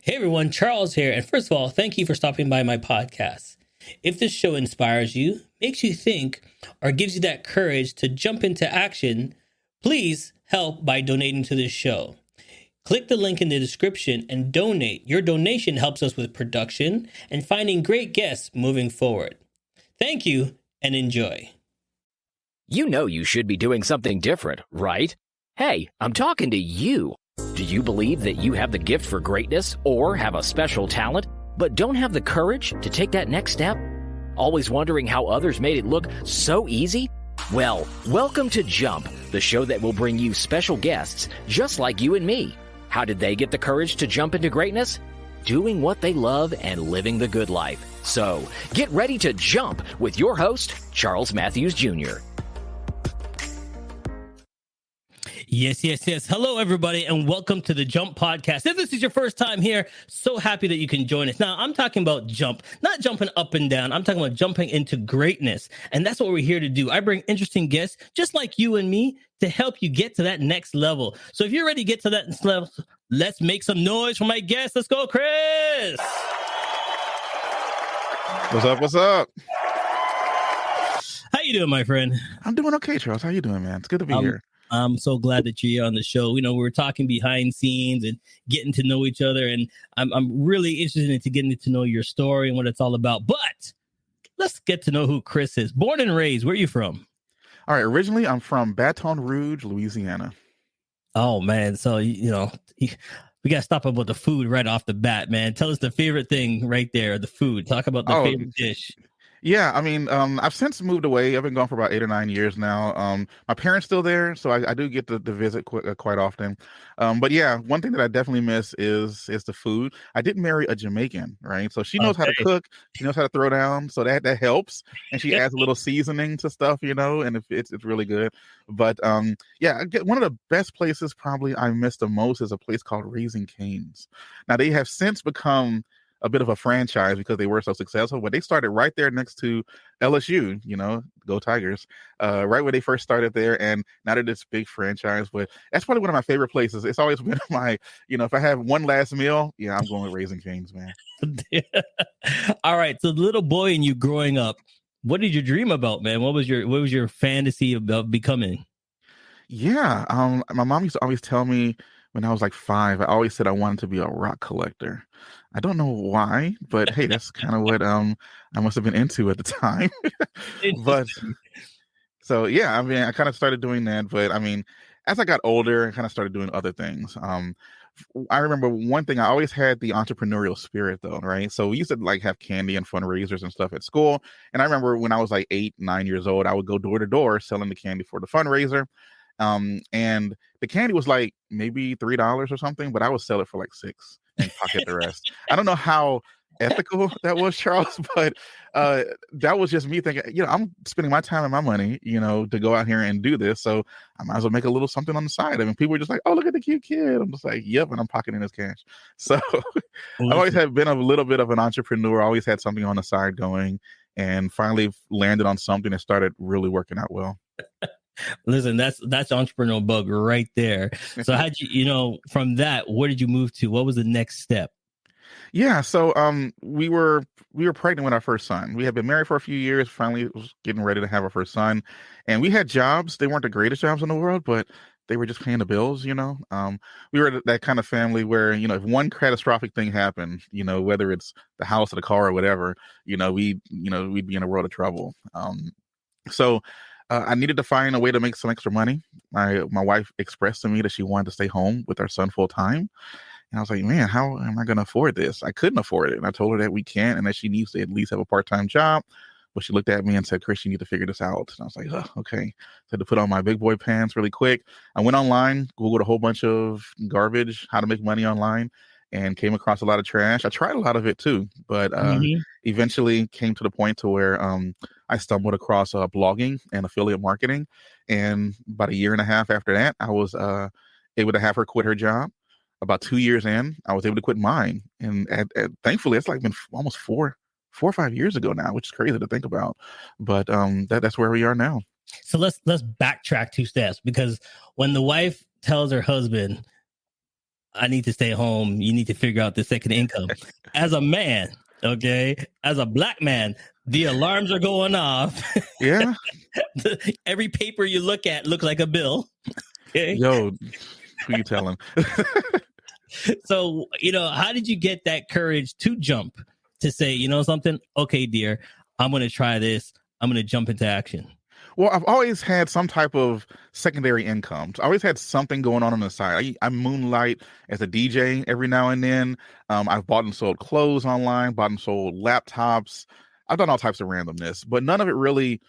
Hey everyone, Charles here. And first of all, thank you for stopping by my podcast. If this show inspires you, makes you think, or gives you that courage to jump into action, please help by donating to this show. Click the link in the description and donate. Your donation helps us with production and finding great guests moving forward. Thank you and enjoy. You know you should be doing something different, right? Hey, I'm talking to you. Do you believe that you have the gift for greatness or have a special talent, but don't have the courage to take that next step? Always wondering how others made it look so easy? Well, welcome to Jump, the show that will bring you special guests just like you and me. How did they get the courage to jump into greatness? Doing what they love and living the good life. So, get ready to jump with your host, Charles Matthews Jr. Yes. Hello, everybody, and welcome to the Jump Podcast. If this is your first time here, so happy that you can join us. Now, I'm talking about jump, not jumping up and down. I'm talking about jumping into greatness, and that's what we're here to do. I bring interesting guests, just like you and me, to help you get to that next level. So if you're ready to get to that next level, let's make some noise for my guest. Let's go, Chris. What's up? How you doing, my friend? I'm doing okay, Charles. How you doing, man? It's good to be here. I'm so glad that you're on the show. You know, we were talking behind scenes and getting to know each other, and I'm really interested into getting to know your story and what it's all about. But let's get to know who Chris is. Born and raised, where are you from? All right, originally I'm from Baton Rouge, Louisiana. Oh man, so we got to stop about the food right off the bat, man. Tell us the favorite thing right there, the food. Talk about the favorite dish. Yeah, I mean, I've since moved away. I've been gone for about 8 or 9 years now. My parents still there, so I do get to visit quite often. But yeah, one thing that I definitely miss is the food. I did marry a Jamaican, right? So she knows how to cook. She knows how to throw down, so that helps. And she adds a little seasoning to stuff, and it's really good. But yeah, one of the best places probably I miss the most is a place called Raising Cane's. Now they have since become a bit of a franchise because they were so successful, but they started right there next to LSU, go Tigers, right where they first started there. And now they're this big franchise, but that's probably one of my favorite places. It's always been my, if I have one last meal, I'm going with Raising Cane's, man. All right. So the little boy and you growing up, what did you dream about, man? What was your fantasy about becoming? Yeah. My mom used to always tell me when I was like 5, I always said I wanted to be a rock collector. I don't know why, but hey, that's kind of what I must have been into at the time. But so yeah, I mean, I kind of started doing that, but I mean, as I got older, I kind of started doing other things. I remember one thing, I always had the entrepreneurial spirit though, right? So we used to like have candy and fundraisers and stuff at school. And I remember when I was like 8, 9 years old, I would go door to door selling the candy for the fundraiser. And the candy was like maybe $3 or something, but I would sell it for like $6 and pocket the rest. I don't know how ethical that was, Charles, but that was just me thinking, I'm spending my time and my money, to go out here and do this. So I might as well make a little something on the side. I mean, people were just like, oh, look at the cute kid. I'm just like, yep. And I'm pocketing his cash. So I've always been a little bit of an entrepreneur. I always had something on the side going, and finally landed on something that started really working out well. Listen, that's entrepreneurial bug right there. So how'd you, from that, where did you move to? What was the next step? Yeah, so we were pregnant with our first son. We had been married for a few years, finally was getting ready to have our first son. And we had jobs. They weren't the greatest jobs in the world, but they were just paying the bills, We were that kind of family where, if one catastrophic thing happened, whether it's the house or the car or whatever, we'd be in a world of trouble. So I needed to find a way to make some extra money. My wife expressed to me that she wanted to stay home with our son full time. And I was like, man, how am I going to afford this? I couldn't afford it. And I told her that we can't and that she needs to at least have a part-time job. But she looked at me and said, Chris, you need to figure this out. And I was like, oh, okay. So I had to put on my big boy pants really quick. I went online, Googled a whole bunch of garbage, how to make money online, and came across a lot of trash. I tried a lot of it too, but eventually came to the point to where I stumbled across blogging and affiliate marketing. And about 1.5 years after that, I was able to have her quit her job. About 2 years in, I was able to quit mine. And thankfully, it's like been almost 4 or 5 years ago now, which is crazy to think about. But that's where we are now. So let's backtrack 2 steps, because when the wife tells her husband, I need to stay home. You need to figure out the second income. As a man, okay, as a black man, the alarms are going off. Yeah. Every paper you look at looks like a bill. Okay. Yo, who you telling? So, how did you get that courage to jump to say, something? Okay, dear, I'm going to try this. I'm going to jump into action. Well, I've always had some type of secondary income. I always had something going on the side. I moonlight as a DJ every now and then. I've bought and sold clothes online, bought and sold laptops. I've done all types of randomness, but none of it really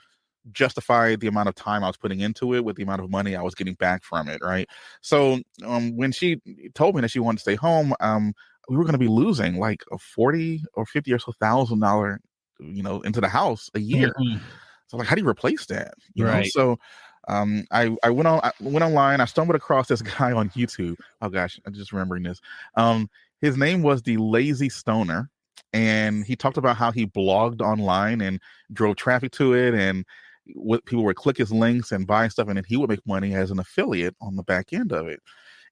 justified the amount of time I was putting into it with the amount of money I was getting back from it, right? So when she told me that she wanted to stay home, we were going to be losing like a 40 or 50 or so $1,000, into the house a year. Mm-hmm. So like, how do you replace that? You know? Right. So I went online. I stumbled across this guy on YouTube. Oh gosh, I'm just remembering this. His name was the Lazy Stoner, and he talked about how he blogged online and drove traffic to it, and what people would click his links and buy stuff, and then he would make money as an affiliate on the back end of it.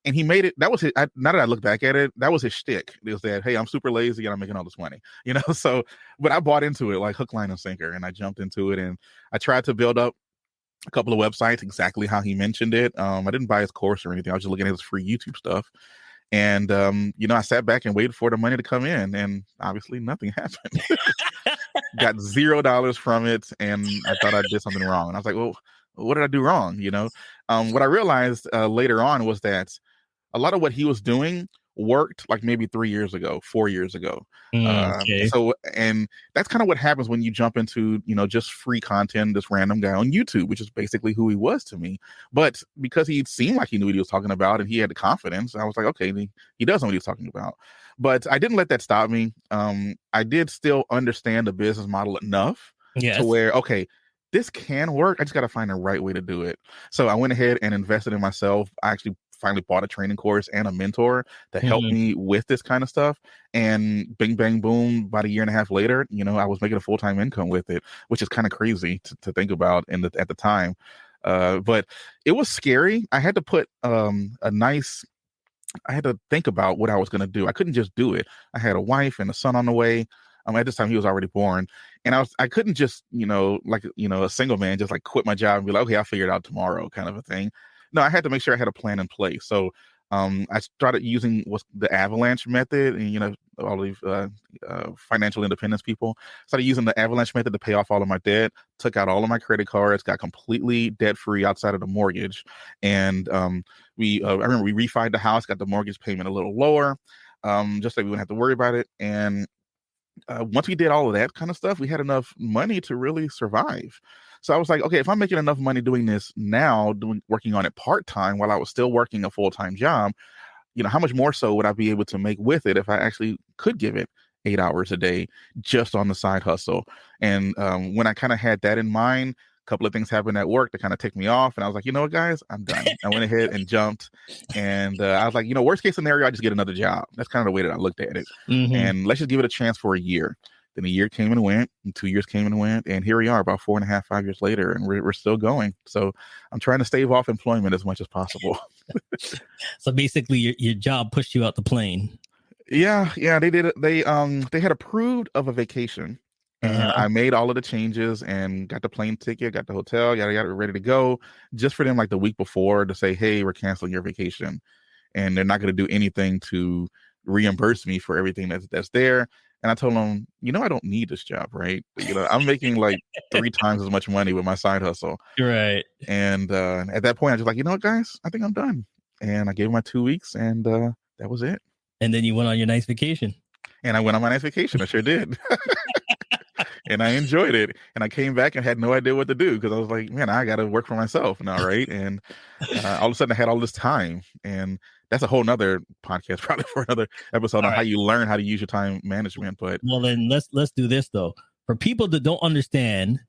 And he made it. That was his. Now that I look back at it, that was his shtick. It was that, hey, I'm super lazy and I'm making all this money, So, but I bought into it like hook, line, and sinker, and I jumped into it, and I tried to build up a couple of websites exactly how he mentioned it. I didn't buy his course or anything. I was just looking at his free YouTube stuff, and I sat back and waited for the money to come in, and obviously nothing happened. Got $0 from it, and I thought I did something wrong. And I was like, well, what did I do wrong? What I realized later on was that a lot of what he was doing worked like maybe 3 years ago, 4 years ago. Okay. And that's kind of what happens when you jump into, just free content, this random guy on YouTube, which is basically who he was to me. But because he seemed like he knew what he was talking about and he had the confidence, I was like, okay, he does know what he's talking about. But I didn't let that stop me. I did still understand the business model enough to where, okay, this can work. I just got to find the right way to do it. So I went ahead and invested in myself. I actually finally bought a training course and a mentor to help me with this kind of stuff. And bing, bang, boom, about a year and a half later, I was making a full-time income with it, which is kind of crazy to think about at the time. But it was scary. I had to put I had to think about what I was going to do. I couldn't just do it. I had a wife and a son on the way. At this time he was already born, and I couldn't just, a single man, just like quit my job and be like, okay, I'll figure it out tomorrow kind of a thing. No, I had to make sure I had a plan in place. So I started using what's the avalanche method, and all these financial independence people started using the avalanche method to pay off all of my debt, took out all of my credit cards, got completely debt free outside of the mortgage. And I remember we refied the house, got the mortgage payment a little lower, just so we wouldn't have to worry about it. And once we did all of that kind of stuff, we had enough money to really survive. So I was like, okay, if I'm making enough money doing this now, working on it part-time while I was still working a full-time job, how much more so would I be able to make with it if I actually could give it 8 hours a day just on the side hustle? And when I kind of had that in mind, a couple of things happened at work that kind of ticked me off. And I was like, you know what, guys, I'm done. I went ahead and jumped. And I was like, worst case scenario, I just get another job. That's kind of the way that I looked at it. And let's just give it a chance for a year. Then a year came and went, and 2 years came and went, and here we are about 4.5, 5 years later, and we're still going. So I'm trying to stave off employment as much as possible. So basically, your job pushed you out the plane. Yeah, they did. They had approved of a vacation, and I made all of the changes and got the plane ticket, got the hotel, yada yada, ready to go. Just for them, like the week before, to say, hey, we're canceling your vacation, and they're not going to do anything to reimburse me for everything that's there. And I told them, I don't need this job, right? I'm making like 3 times as much money with my side hustle. Right. And at that point, I was just like, you know what, guys, I think I'm done. And I gave them my 2 weeks, and that was it. And then you went on your nice vacation. And I went on my nice vacation. I sure did. And I enjoyed it. And I came back and had no idea what to do, because I was like, man, I got to work for myself now, right? And all of a sudden I had all this time. And that's a whole nother podcast, probably for another episode on how you learn how to use your time management. But well, then let's do this though. For people that don't understand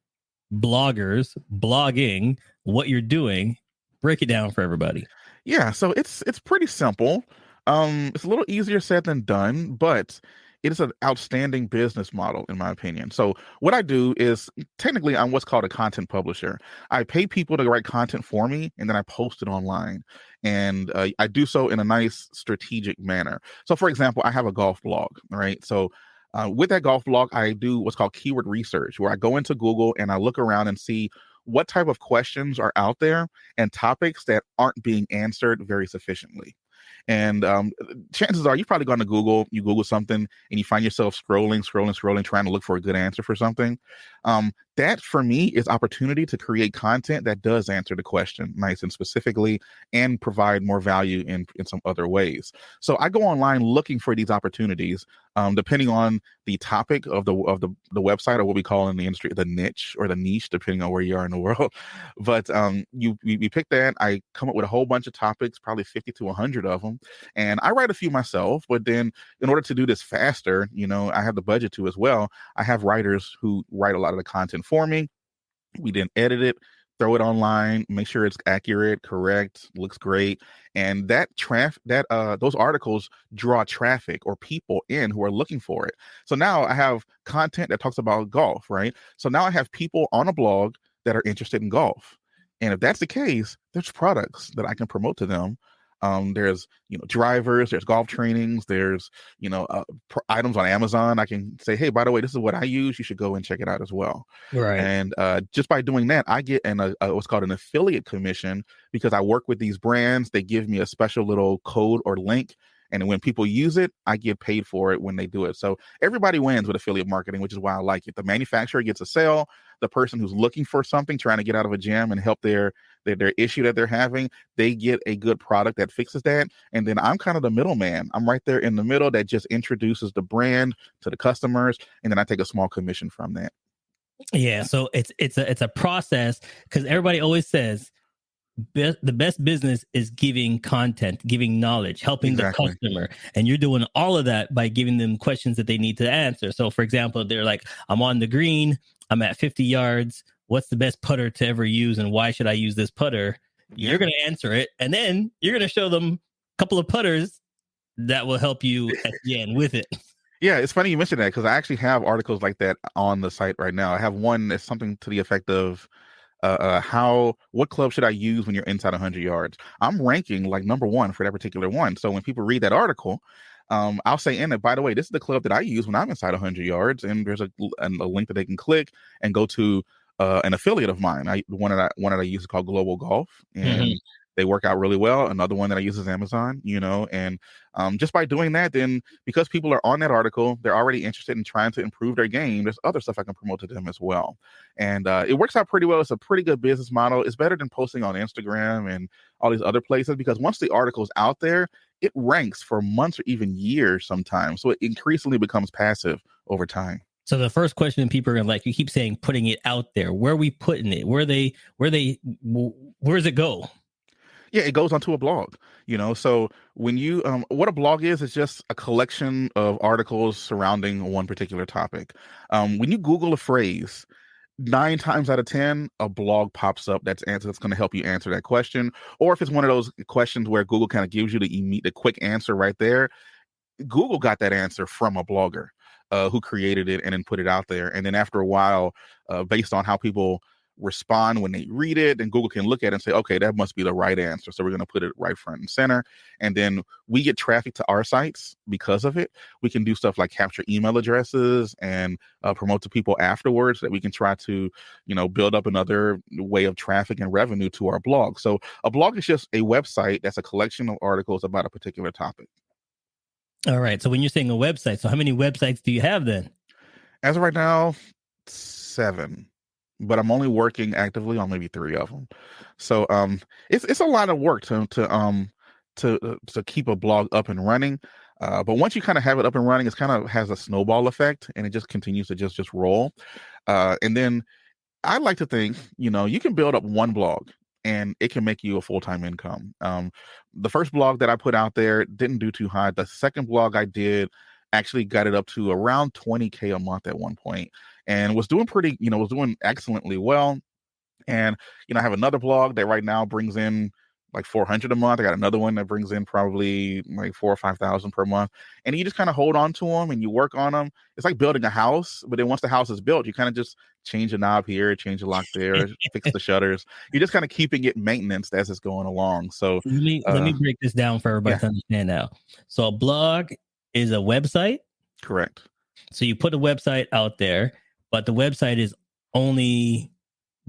bloggers, blogging, what you're doing, break it down for everybody. Yeah, so it's pretty simple. It's a little easier said than done, but it is an outstanding business model, in my opinion. So what I do is technically I'm what's called a content publisher. I pay people to write content for me, and then I post it online. And I do so in a nice strategic manner. So, for example, I have a golf blog, right? So with that golf blog, I do what's called keyword research, where I go into Google and I look around and see what type of questions are out there and topics that aren't being answered very sufficiently. And chances are you've probably gone to Google, you Google something, and you find yourself scrolling, trying to look for a good answer for something. That for me is opportunity to create content that does answer the question nice and specifically and provide more value in some other ways. So I go online looking for these opportunities, depending on the topic of the website, or what we call in the industry the niche or the niche, depending on where you are in the world. But we pick that. I come up with a whole bunch of topics, probably 50 to 100 of them, and I write a few myself. But then, in order to do this faster, I have the budget to as well. I have writers who write a lot of the content for me. We then edit it, throw it online, make sure it's accurate, correct, looks great, and those articles draw traffic or people in who are looking for it. So now I have content that talks about golf, right? So now I have people on a blog that are interested in golf, and if that's the case, there's products that I can promote to them. There's drivers, there's golf trainings, there's items on Amazon. I can say, hey, by the way, this is what I use. You should go and check it out as well. Right. And just by doing that, I get what's called an affiliate commission, because I work with these brands. They give me a special little code or link, and when people use it, I get paid for it when they do it. So everybody wins with affiliate marketing, which is why I like it. The manufacturer gets a sale. The person who's looking for something, trying to get out of a jam and help their issue that they're having, they get a good product that fixes that. And then I'm kind of the middleman. I'm right there in the middle that just introduces the brand to the customers, and then I take a small commission from that. Yeah, so it's a process, because everybody always says the best business is giving content, giving knowledge, helping Exactly. the customer. And you're doing all of that by giving them questions that they need to answer. So, for example, they're like, I'm on the green, I'm at 50 yards. What's the best putter to ever use, and why should I use this putter? Yeah. You're going to answer it, and then you're going to show them a couple of putters that will help you at the end with it. Yeah, it's funny you mentioned that, because I actually have articles like that on the site right now. I have one that's something to the effect of what club should I use when you're inside 100 yards? I'm ranking like number one for that particular one. So when people read that article, I'll say in it, by the way, this is the club that I use when I'm inside 100 yards, and there's a link that they can click and go to an affiliate of mine. One that I use is called Global Golf, and they work out really well. Another one that I use is Amazon, and just by doing that, then because people are on that article, they're already interested in trying to improve their game. There's other stuff I can promote to them as well. And it works out pretty well. It's a pretty good business model. It's better than posting on Instagram and all these other places, because once the article's out there, it ranks for months or even years sometimes. So it increasingly becomes passive over time. So the first question people are gonna like, you keep saying putting it out there. Where are we putting it? Where does it go? Yeah, it goes onto a blog, So when you, what a blog is, it's just a collection of articles surrounding one particular topic. When you Google a phrase, 9 times out of 10, a blog pops up that's going to help you answer that question. Or if it's one of those questions where Google kind of gives you the quick answer right there, Google got that answer from a blogger who created it and then put it out there. And then after a while, based on how people respond when they read it, and Google can look at it and say, okay, that must be the right answer. So we're going to put it right front and center. And then we get traffic to our sites because of it. We can do stuff like capture email addresses and promote to people afterwards, that we can try to, build up another way of traffic and revenue to our blog. So a blog is just a website that's a collection of articles about a particular topic. All right. So when you're saying a website, so how many websites do you have then? As of right now, 7. But I'm only working actively on maybe 3 of them. So it's a lot of work to keep a blog up and running. But once you kind of have it up and running, it kind of has a snowball effect, and it just continues to just roll. And then I like to think, you can build up one blog and it can make you a full-time income. The first blog that I put out there didn't do too high. The second blog I did actually got it up to around 20K a month at one point, and was doing excellently well. And I have another blog that right now brings in like 400 a month. I got another one that brings in probably like 4 or 5,000 per month. And you just kind of hold on to them and you work on them. It's like building a house, but then once the house is built, you kind of just change a knob here, change a lock there, fix the shutters. You're just kind of keeping it maintenance as it's going along. So let me break this down for everybody to understand now. So a blog is a website. Correct. So you put a website out there, but the website is only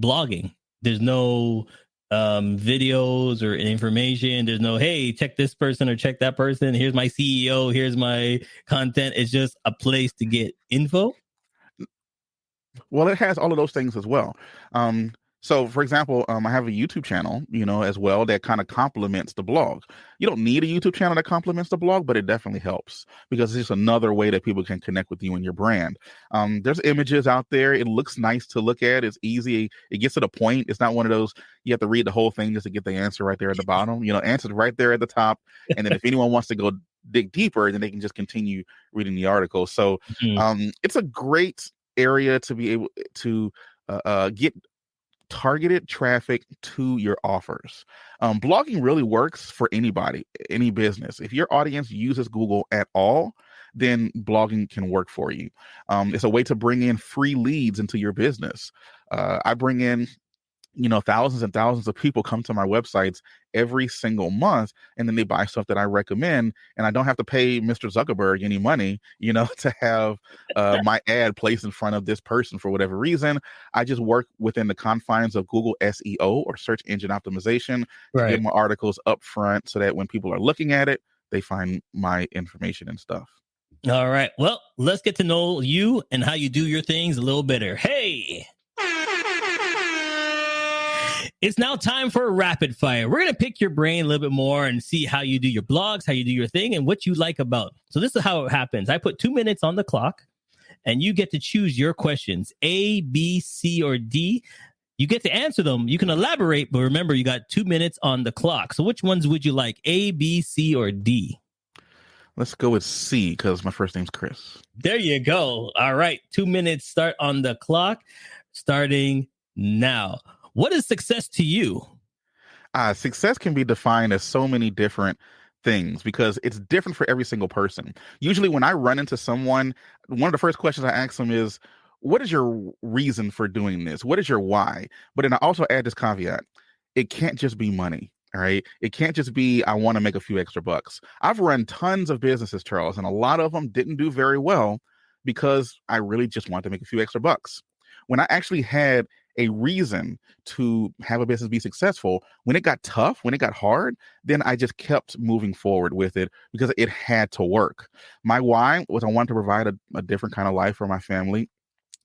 blogging. There's no videos or information. There's no, hey, check this person or check that person. Here's my CEO. Here's my content. It's just a place to get info. Well, it has all of those things as well. So, for example, I have a YouTube channel, as well that kind of complements the blog. You don't need a YouTube channel that complements the blog, but it definitely helps because it's just another way that people can connect with you and your brand. There's images out there. It looks nice to look at. It's easy. It gets to the point. It's not one of those you have to read the whole thing just to get the answer right there at the bottom. Answer's right there at the top. And then if anyone wants to go dig deeper, then they can just continue reading the article. So it's a great area to be able to get targeted traffic to your offers. Blogging really works for anybody, any business. If your audience uses Google at all, then blogging can work for you. It's a way to bring in free leads into your business. I bring in thousands and thousands of people come to my websites every single month, and then they buy stuff that I recommend, and I don't have to pay Mr. Zuckerberg any money, to have my ad placed in front of this person for whatever reason. I just work within the confines of Google SEO or search engine optimization to get my articles up front so that when people are looking at it, they find my information and stuff. All right. Well, let's get to know you and how you do your things a little better. Hey! It's now time for a rapid fire. We're going to pick your brain a little bit more and see how you do your blogs, how you do your thing, and what you like about. So this is how it happens. I put 2 minutes on the clock, and you get to choose your questions, A, B, C, or D. You get to answer them. You can elaborate, but remember, you got 2 minutes on the clock. So which ones would you like, A, B, C, or D? Let's go with C because my first name's Chris. There you go. All right. 2 minutes start on the clock, starting now. What is success to you? Success can be defined as so many different things because it's different for every single person. Usually when I run into someone, one of the first questions I ask them is, what is your reason for doing this? What is your why? But then I also add this caveat. It can't just be money. All right. It can't just be, I want to make a few extra bucks. I've run tons of businesses, Charles, and a lot of them didn't do very well because I really just wanted to make a few extra bucks. When I actually had a reason to have a business be successful, when it got tough, when it got hard, then I just kept moving forward with it because it had to work. My why was I wanted to provide a different kind of life for my family,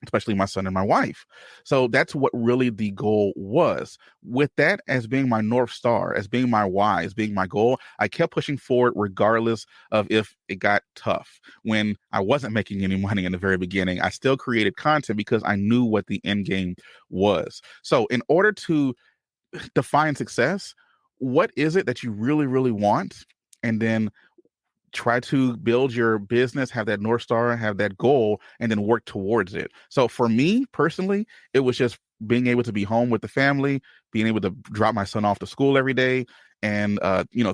especially my son and my wife. So that's what really the goal was. With that as being my North Star, as being my why, as being my goal, I kept pushing forward regardless of if it got tough. When I wasn't making any money in the very beginning, I still created content because I knew what the end game was. So in order to define success, what is it that you really, really want? And then try to build your business, have that North Star, have that goal, and then work towards it. So for me personally, it was just being able to be home with the family, being able to drop my son off to school every day, and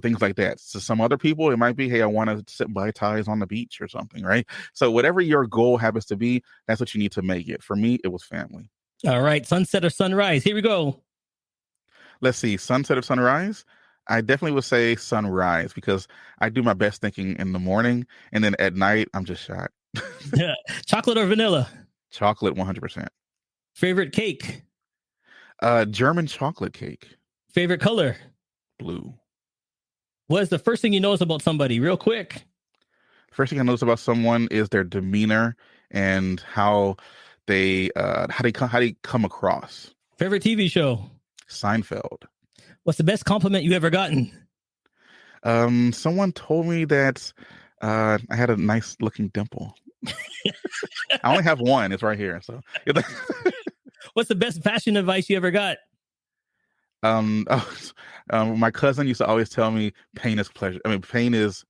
things like that. So some other people, it might be, hey, I want to sit by ties on the beach or something, right? So whatever your goal happens to be, that's what you need to make it. For me, it was family. All right, sunset or sunrise? Here we go. Let's see, sunset or sunrise? I definitely would say sunrise because I do my best thinking in the morning, and then at night I'm just shot. Yeah. Chocolate or vanilla? Chocolate, 100%. Favorite cake? German chocolate cake. Favorite color? Blue. What is the first thing you notice about somebody? Real quick. First thing I notice about someone is their demeanor and how they come across. Favorite TV show? Seinfeld. What's the best compliment you ever gotten? Someone told me that I had a nice looking dimple. I only have one. It's right here. So, what's the best fashion advice you ever got? My cousin used to always tell me, "Pain is pleasure." I mean, pain is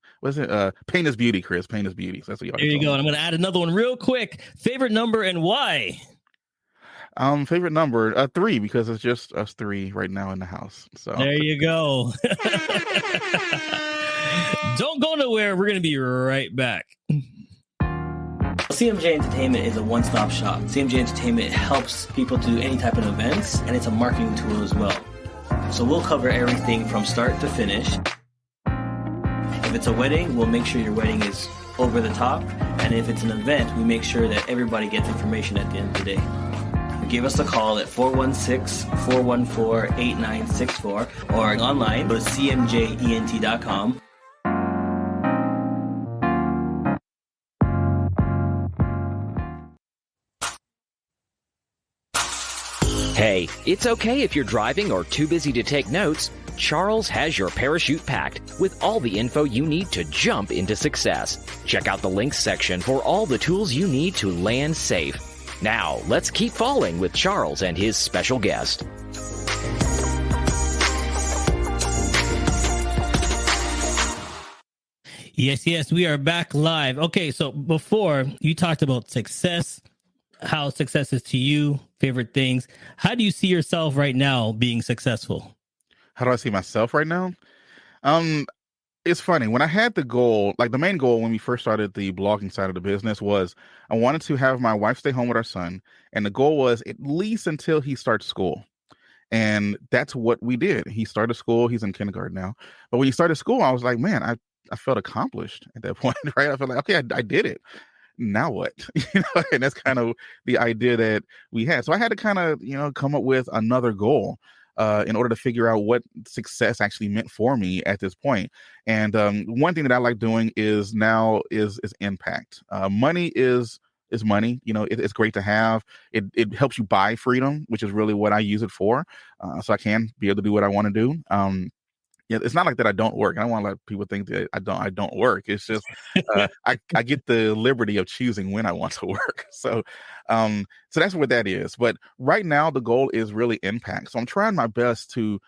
pain is beauty, Chris. Pain is beauty. So that's what there you go. And I'm going to add another one real quick. Favorite number and why? Favorite number, 3, because it's just us 3 right now in the house. So There you go. Don't go nowhere. We're going to be right back. CMJ Entertainment is a one-stop shop. CMJ Entertainment helps people do any type of events, and it's a marketing tool as well. So we'll cover everything from start to finish. If it's a wedding, we'll make sure your wedding is over the top. And if it's an event, we make sure that everybody gets information at the end of the day. Give us a call at 416-414-8964 or online, go to cmjent.com. Hey, it's okay if you're driving or too busy to take notes. Charles has your parachute packed with all the info you need to jump into success. Check out the links section for all the tools you need to land safe. Now, let's keep falling with Charles and his special guest. Yes, we are back live. Okay, so before you talked about success, how success is to you, favorite things. How do you see yourself right now being successful? how do I see myself right now? It's funny. When I had the goal, like the main goal when we first started the blogging side of the business was I wanted to have my wife stay home with our son. And the goal was at least until he starts school. And that's what we did. He started school. He's in kindergarten now. But when he started school, I was like, man, I felt accomplished at that point, right? I felt like, okay, I did it. Now what? And that's kind of the idea that we had. So I had to kind of, come up with another goal in order to figure out what success actually meant for me at this point. And one thing that I like doing is impact. Money is money. It's great to have. It helps you buy freedom, which is really what I use it for. So I can be able to do what I want to do. It's not like that I don't work. I don't want to let people think that I don't work. It's just I get the liberty of choosing when I want to work. So that's what that is. But right now the goal is really impact. So I'm trying my best to.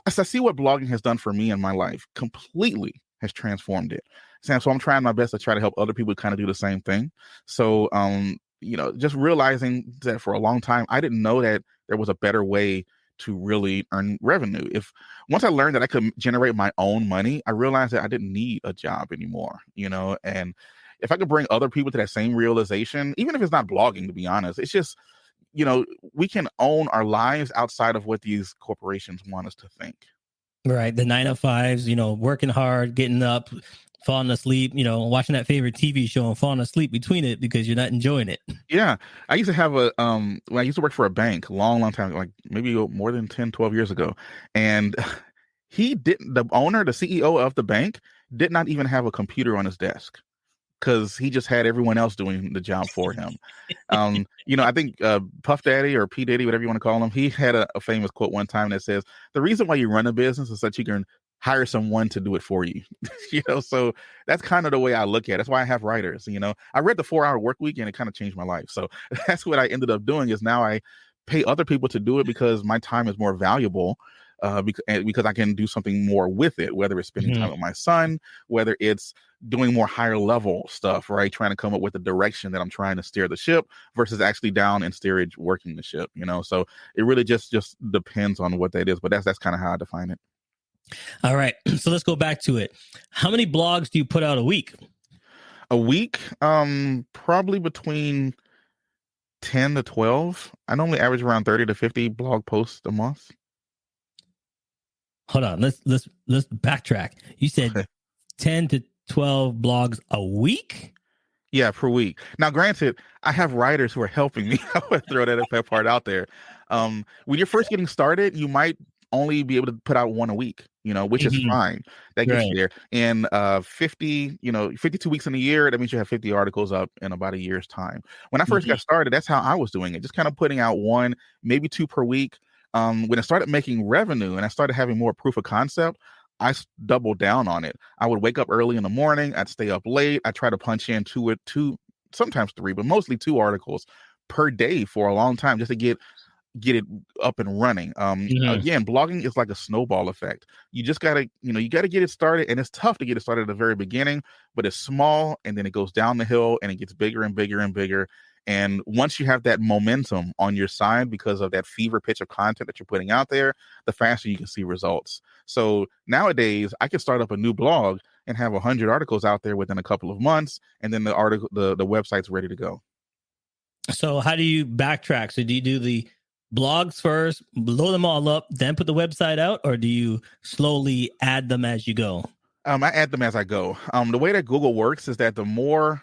As I see what blogging has done for me in my life, completely has transformed it. So I'm trying my best to try to help other people kind of do the same thing. So just realizing that for a long time I didn't know that there was a better way to really earn revenue. Once I learned that I could generate my own money, I realized that I didn't need a job anymore, and if I could bring other people to that same realization, even if it's not blogging, to be honest, it's just, we can own our lives outside of what these corporations want us to think. Right. The 9-to-5s, working hard, getting up, falling asleep, watching that favorite TV show and falling asleep between it because you're not enjoying it. Yeah. I used to have when I used to work for a bank long time, like maybe more than 10, 12 years ago. And the owner, the CEO of the bank did not even have a computer on his desk because he just had everyone else doing the job for him. I think Puff Daddy or P. Diddy, whatever you want to call him, he had a famous quote one time that says, the reason why you run a business is that you can hire someone to do it for you. So that's kind of the way I look at it. That's why I have writers. I read the 4-Hour Work Week and it kind of changed my life. So that's what I ended up doing is now I pay other people to do it because my time is more valuable because I can do something more with it, whether it's spending time with my son, whether it's doing more higher level stuff, right? Trying to come up with the direction that I'm trying to steer the ship versus actually down in steerage working the ship, So it really just depends on what that is. But that's kind of how I define it. All right. So let's go back to it. How many blogs do you put out a week? A week? Probably between 10 to 12. I normally average around 30 to 50 blog posts a month. Hold on. Let's backtrack. You said 10 to 12 blogs a week? Yeah, per week. Now, granted, I have writers who are helping me. I would throw that part out there. When you're first getting started, you might only be able to put out one a week, which is fine. That gets you there. And 52 weeks in a year, that means you have 50 articles up in about a year's time. When I first got started, that's how I was doing it. Just kind of putting out 1, maybe 2 per week. When I started making revenue and I started having more proof of concept, I doubled down on it. I would wake up early in the morning. I'd stay up late. I try to punch in 2, sometimes 3, but mostly 2 articles per day for a long time just to get it up and running. Again, blogging is like a snowball effect. You just gotta, you gotta get it started, and it's tough to get it started at the very beginning, but it's small, and then it goes down the hill, and it gets bigger and bigger and bigger, And once you have that momentum on your side because of that fever pitch of content that you're putting out there, the faster you can see results. So nowadays, I can start up a new blog and have 100 articles out there within a couple of months, and then the website's ready to go. So how do you backtrack? So do you do the blogs first, blow them all up, then put the website out, or do you slowly add them as you go? I add them as I go. The way that Google works is that the more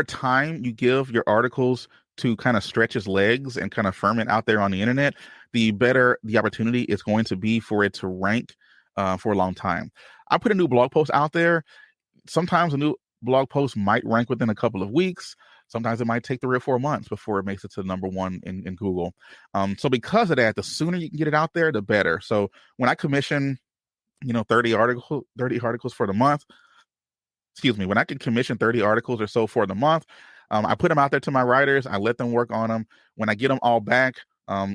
time you give your articles to kind of stretch its legs and kind of ferment out there on the internet, the better the opportunity is going to be for it to rank for a long time. I put a new blog post out there. Sometimes a new blog post might rank within a couple of weeks. Sometimes it might take 3 or 4 months before it makes it to number one in Google. So because of that, the sooner you can get it out there, the better. So when I commission 30 articles for the month. When I can commission 30 articles or so for the month, I put them out there to my writers. I let them work on them. When I get them all back,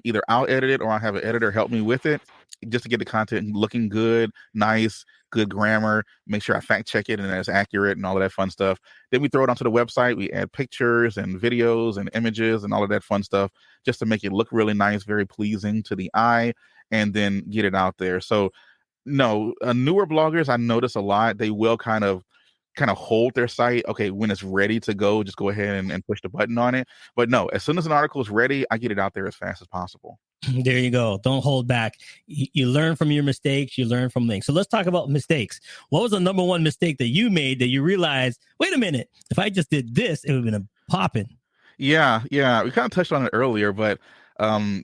either I'll edit it or I'll have an editor help me with it just to get the content looking good, nice, good grammar, make sure I fact check it and it's accurate and all of that fun stuff. Then we throw it onto the website. We add pictures and videos and images and all of that fun stuff just to make it look really nice, very pleasing to the eye, and then get it out there. So no, newer bloggers, I notice a lot, they will kind of hold their site. Okay, when it's ready to go, just go ahead and push the button on it. But no, as soon as an article is ready, I get it out there as fast as possible. There you go. Don't hold back. You learn from your mistakes. You learn from things. So let's talk about mistakes. What was the number one mistake that you made that you realized, wait a minute, if I just did this, it would have been popping? Yeah. We kind of touched on it earlier, but kind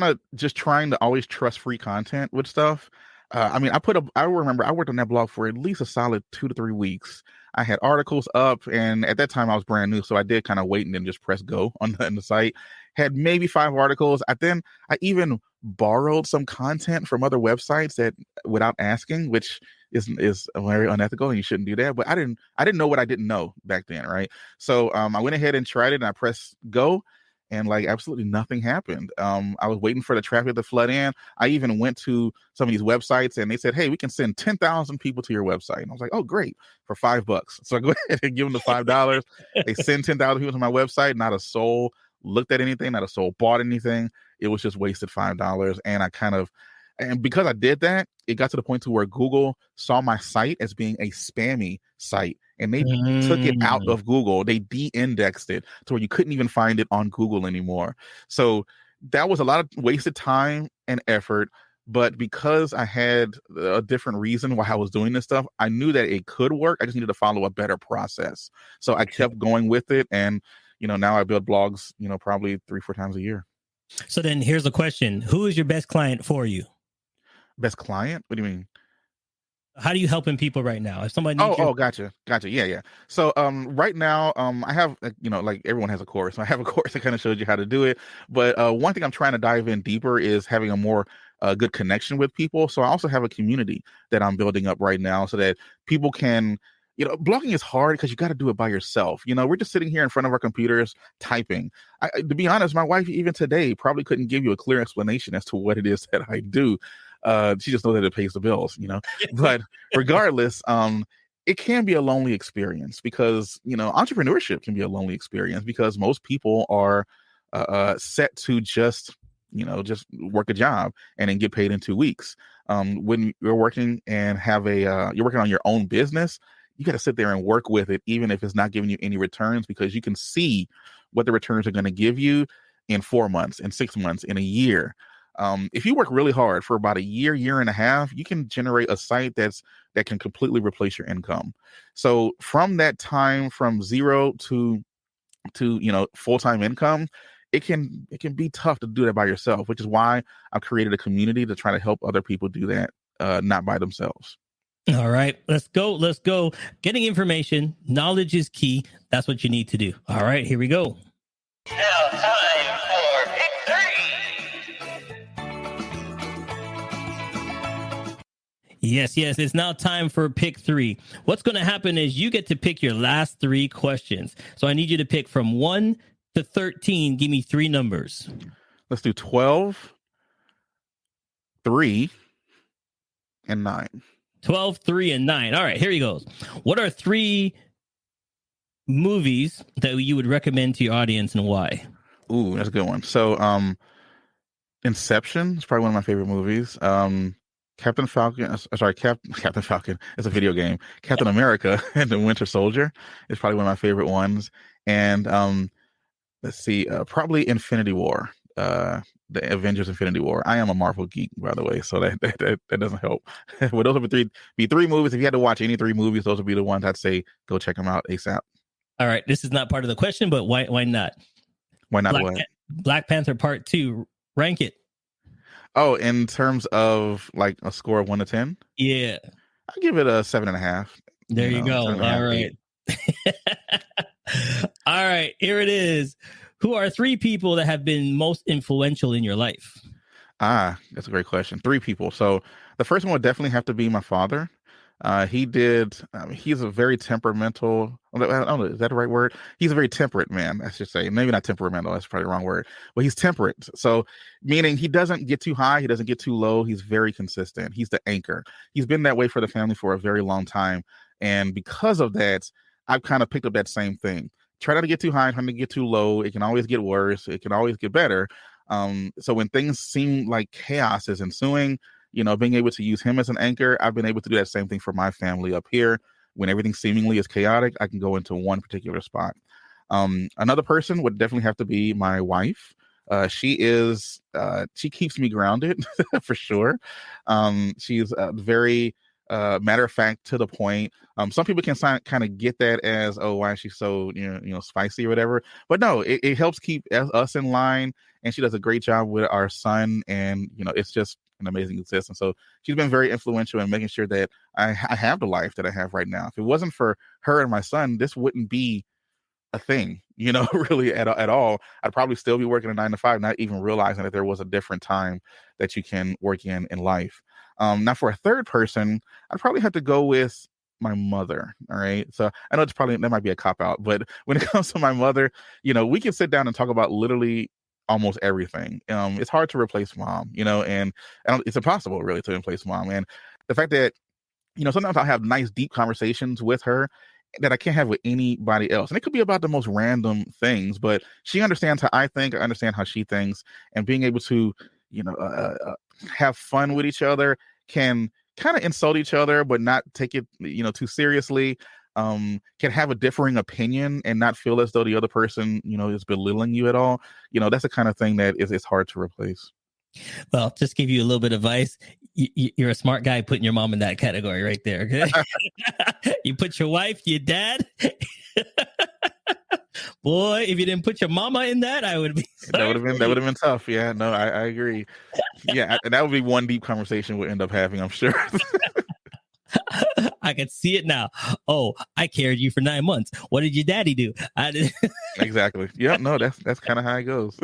of just trying to always trust free content with stuff. I remember I worked on that blog for at least a solid 2 to 3 weeks. I had articles up, and at that time I was brand new, so I did kind of wait and then just press go on the site. Had maybe 5 articles. I even borrowed some content from other websites that without asking, which is very unethical, and you shouldn't do that. But I didn't know what I didn't know back then, right? So I went ahead and tried it, and I pressed go. And like absolutely nothing happened. I was waiting for the traffic to flood in. I even went to some of these websites and they said, hey, we can send 10,000 people to your website. And I was like, oh, great, for $5. So I go ahead and give them the $5. They send 10,000 people to my website. Not a soul looked at anything. Not a soul bought anything. It was just wasted $5. And because I did that, it got to the point to where Google saw my site as being a spammy site. And they took it out of Google. They de-indexed it to where you couldn't even find it on Google anymore. So that was a lot of wasted time and effort. But because I had a different reason why I was doing this stuff, I knew that it could work. I just needed to follow a better process. So I kept going with it. And, now I build blogs, probably 3-4 times a year. So then here's the question. Who is your best client for you? Best client? What do you mean? How are you helping people right now? If somebody needs gotcha. Yeah. So right now I have like everyone has a course. So I have a course that kind of shows you how to do it. But one thing I'm trying to dive in deeper is having a more good connection with people. So I also have a community that I'm building up right now so that people can, blogging is hard because you got to do it by yourself. We're just sitting here in front of our computers typing. To be honest, my wife even today probably couldn't give you a clear explanation as to what it is that I do. She just knows that it pays the bills, but regardless, it can be a lonely experience because, entrepreneurship can be a lonely experience because most people are set to just work a job and then get paid in 2 weeks. When you're working and you're working on your own business, you got to sit there and work with it, even if it's not giving you any returns, because you can see what the returns are going to give you in 4 months, in 6 months, in a year. If you work really hard for about a year and a half, you can generate a site that can completely replace your income. So from that time, from zero to full-time income, it can be tough to do that by yourself, which is why I've created a community to try to help other people do that, not by themselves. All right, let's go. Getting information, knowledge is key. That's what you need to do. All right, here we go. Now time for pick 3. Yes, it's now time for pick 3. What's going to happen is you get to pick your last 3 questions. So I need you to pick from 1 to 13. Give me 3 numbers. Let's do 12, 3, and 9. 12, 3, and 9. All right, here he goes. What are 3 movies that you would recommend to your audience and why? Ooh, that's a good one. So, Inception is probably one of my favorite movies. Captain Falcon, Captain Falcon. It's a video game. Captain America and the Winter Soldier is probably one of my favorite ones. And let's see, probably Infinity War. The Avengers Infinity War. I am a Marvel geek, by the way, so that doesn't help. Well, those would be three movies. If you had to watch any three movies, those would be the ones I'd say go check them out ASAP. All right, this is not part of the question, but why not? Why not? What? Black Panther Part 2. Rank it. Oh, in terms of like a score of 1 to 10? Yeah. I'll give it a 7.5. There you go. All right. All right. Here it is. Who are 3 people that have been most influential in your life? That's a great question. 3 people. So the first one would definitely have to be my father. He's a very temperamental, I don't know, is that the right word? He's a very temperate man, I should say. Maybe not temperamental, that's probably the wrong word, but he's temperate. So meaning he doesn't get too high, he doesn't get too low. He's very consistent. He's the anchor. He's been that way for the family for a very long time. And because of that, I've kind of picked up that same thing. Try not to get too high, try not to get too low. It can always get worse. It can always get better. So when things seem like chaos is ensuing, being able to use him as an anchor, I've been able to do that same thing for my family up here. When everything seemingly is chaotic, I can go into one particular spot. Another person would definitely have to be my wife. She keeps me grounded for sure. She's very matter of fact, to the point. Some people can kind of get that as, oh, why is she so spicy or whatever? But no, it helps keep us in line, and she does a great job with our son, and it's just an amazing existence. So she's been very influential in making sure that I have the life that I have right now. If it wasn't for her and my son, this wouldn't be a thing, really at all. I'd probably still be working a 9 to 5, not even realizing that there was a different time that you can work in life. Now for a third person, I'd probably have to go with my mother. All right. So I know that might be a cop out, but when it comes to my mother, we can sit down and talk about literally almost everything. It's hard to replace mom, and it's impossible really to replace mom. And the fact that, sometimes I'll have nice, deep conversations with her that I can't have with anybody else. And it could be about the most random things, but she understands how I think, I understand how she thinks, and being able to, have fun with each other, can kind of insult each other, but not take it, too seriously. Can have a differing opinion and not feel as though the other person, is belittling you at all. That's the kind of thing that is hard to replace. Well, just give you a little bit of advice. You're a smart guy putting your mom in that category right there. Okay? You put your wife, your dad. Boy, if you didn't put your mama in that, I would be. That would have been tough. Yeah, no, I agree. Yeah, that would be one deep conversation we'll end up having, I'm sure. I can see it now. Oh, I carried you for 9 months. What did your daddy do? I did. Exactly. Yeah, no, that's kind of how it goes.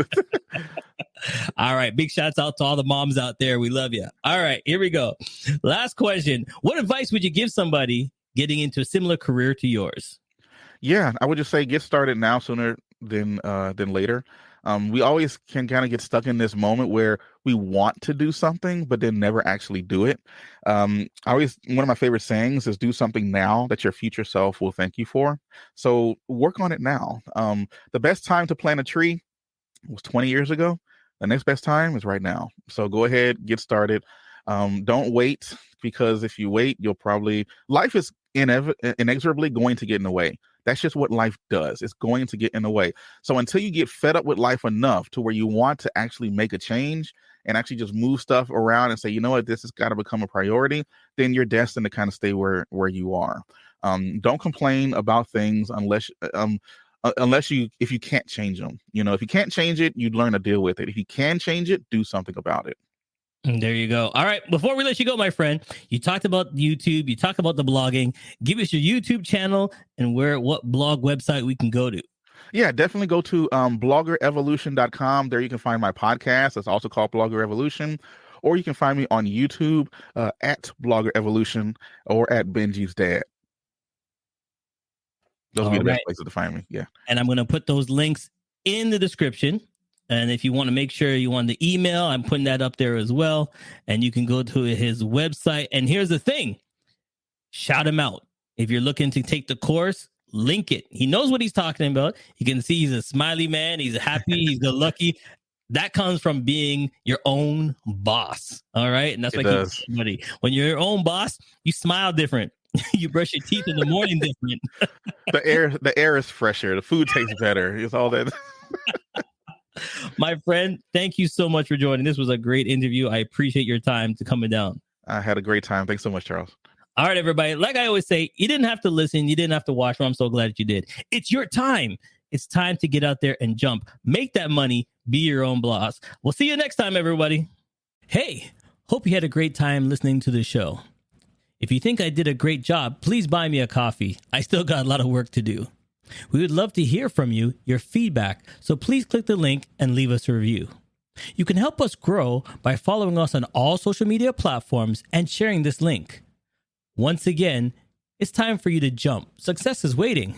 All right. Big shouts out to all the moms out there. We love you. All right, here we go. Last question. What advice would you give somebody getting into a similar career to yours? Yeah, I would just say get started now sooner than later. We always can kind of get stuck in this moment where we want to do something, but then never actually do it. One of my favorite sayings is do something now that your future self will thank you for. So work on it now. The best time to plant a tree was 20 years ago. The next best time is right now. So go ahead, get started. Don't wait, because if you wait, life is inexorably going to get in the way. That's just what life does. It's going to get in the way. So until you get fed up with life enough to where you want to actually make a change and actually just move stuff around and say, you know what, this has got to become a priority, then you're destined to kind of stay where you are. Don't complain about things unless if you can't change them. If you can't change it, you learn to deal with it. If you can change it, do something about it. And there you go. All right. Before we let you go, my friend, you talked about YouTube. You talked about the blogging. Give us your YouTube channel and what blog website we can go to. Yeah, definitely go to bloggerevolution.com. There you can find my podcast. It's also called Blogger Evolution. Or you can find me on YouTube at Blogger Evolution or at Benji's Dad. Those would be the best places to find me. Yeah. And I'm going to put those links in the description. And if you want to make sure you want the email, I'm putting that up there as well. And you can go to his website. And here's the thing. Shout him out. If you're looking to take the course, link it. He knows what he's talking about. You can see he's a smiley man. He's happy. He's good lucky. That comes from being your own boss. All right. And that's why everybody, when you're your own boss, you smile different. You brush your teeth in the morning different. The air is fresher. The food tastes better. It's all that. My friend, thank you so much for joining. This was a great interview. I appreciate your time to coming down. I had a great time. Thanks so much, Charles. All right, everybody. Like I always say, you didn't have to listen. You didn't have to watch. But I'm so glad that you did. It's your time. It's time to get out there and jump. Make that money. Be your own boss. We'll see you next time, everybody. Hey, hope you had a great time listening to the show. If you think I did a great job, please buy me a coffee. I still got a lot of work to do. We would love to hear from you, your feedback, so please click the link and leave us a review. You can help us grow by following us on all social media platforms and sharing this link. Once again, it's time for you to jump. Success is waiting.